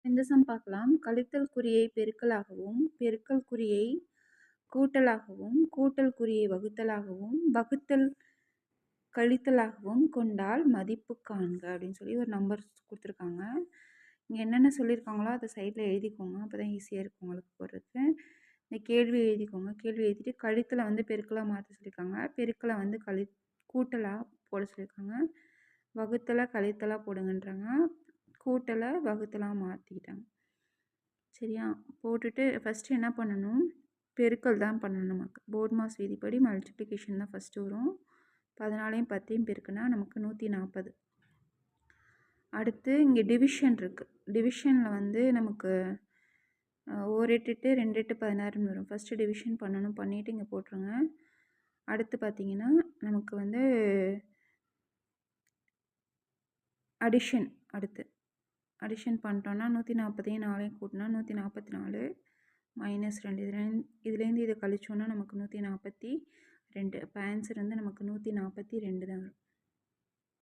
இந்த சம் பார்க்கலாம். கழித்தல் குறியை பெருக்கலாகவும், பெருக்கல் குறியை கூட்டலாகவும், கூட்டல் குறியை வகுத்தலாகவும், வகுத்தல் கழித்தலாகவும் கொண்டால் மதிப்பு காண்க அப்படின்னு சொல்லி ஒரு நம்பர் கொடுத்துருக்காங்க. இங்கே என்னென்ன சொல்லியிருக்காங்களோ அதை சைடில் எழுதிக்கோங்க. அப்போ தான் ஈஸியாக இருக்கும் உங்களுக்கு போடுறதுக்கு. இந்த கேள்வி எழுதிக்கோங்க. கேள்வி எழுதிட்டு கழித்தலை வந்து பெருக்கலாக மாற்ற சொல்லியிருக்காங்க. பெருக்கலை வந்து கூட்டலாக போட சொல்லியிருக்காங்க. வகுத்தலை கழித்தலாக போடுங்கன்றாங்க. கூட்டலை வகுத்தலாக மாற்றிக்கிட்டாங்க. சரியா? போட்டுட்டு ஃபஸ்ட்டு என்ன பண்ணணும், பெருக்கல் தான் பண்ணணும். நமக்கு போர்ட் மாஸ் விதிப்படி மல்டிப்ளிகேஷன் தான் ஃபஸ்ட்டு வரும். 14ஐயும் 10ஐயும் பெருக்குனா நமக்கு 140. அடுத்து இங்கே டிவிஷன் இருக்குது. டிவிஷனில் வந்து நமக்கு 1 8 8 2 8 16ன்னு வரும். ஃபஸ்ட்டு டிவிஷன் பண்ணணும். பண்ணிவிட்டு இங்கே போட்டுருங்க. அடுத்து பார்த்தீங்கன்னா நமக்கு வந்து அடிஷன். அடுத்து அடிஷன் பண்ணிட்டோன்னா 140ஐயும் 4ஐயும் கூட்டினா 144 -2 இதுலேருந்து இதை கழிச்சோன்னா நமக்கு 142. இப்போ ஆன்சர் வந்து நமக்கு 142 தான் வரும்.